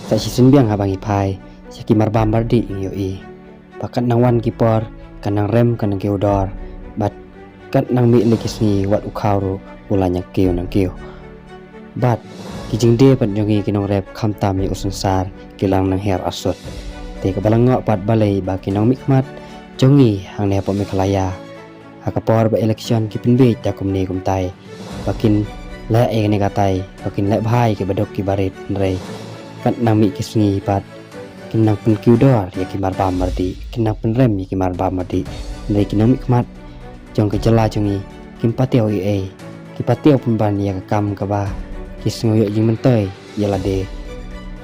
sa si sinbiang habang ipay sa kimarbam bardi ing yoi pakat nang wan kipor kanang rem kanang kiudor bat kat nang mi likis ni wat ukhawro ulanya kiu nang kiu bat kijing de pat jongi kinong rep khamtam ni usansar kilang nang her asut te kabalangok pat balai ba kinong mikmat jongi hang ne po mikalaya hakapor ba eleksyon kipinbe ta kumni kumtai bakin la e ni katai bakin la bhai ke badok ki barit nrei kat nang mi kisngi pat kinang pen kiudor ya kimarbam mardi kinang pen rem ya kimarbam mardi nrei kinong mikmat jong ke jela jongi kimpateo e kipateo pemban ya kam ka ba kisngoyo jing mentoi yala de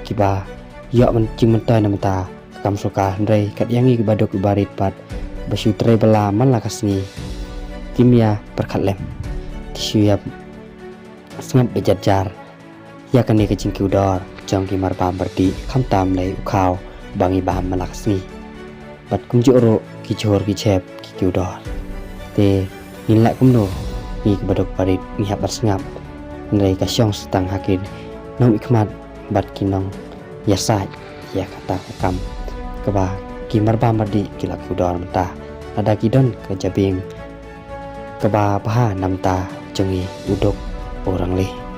kiba yo men jing mentoi namta kam suka nrei kat yangi ke badok ki barit pat basyutre bala man la kasngi kimia perkhatlem tisuyap sngap bejajar ya kan ni kecing kiudor jong ki marbam berdi khamtam lei ukhaw bangi bam malaksni bat kumjoro ki chor ki chep ki kiudor te nilak kumno ni ke badok barit ni habar sngap nrei ka syong setang hakin nong ikmat bat kinong yasai ya kata kam keba ki marbam berdi kila kiudor mentah ada kidon ke jabing keba paha namta jongi udok orang leh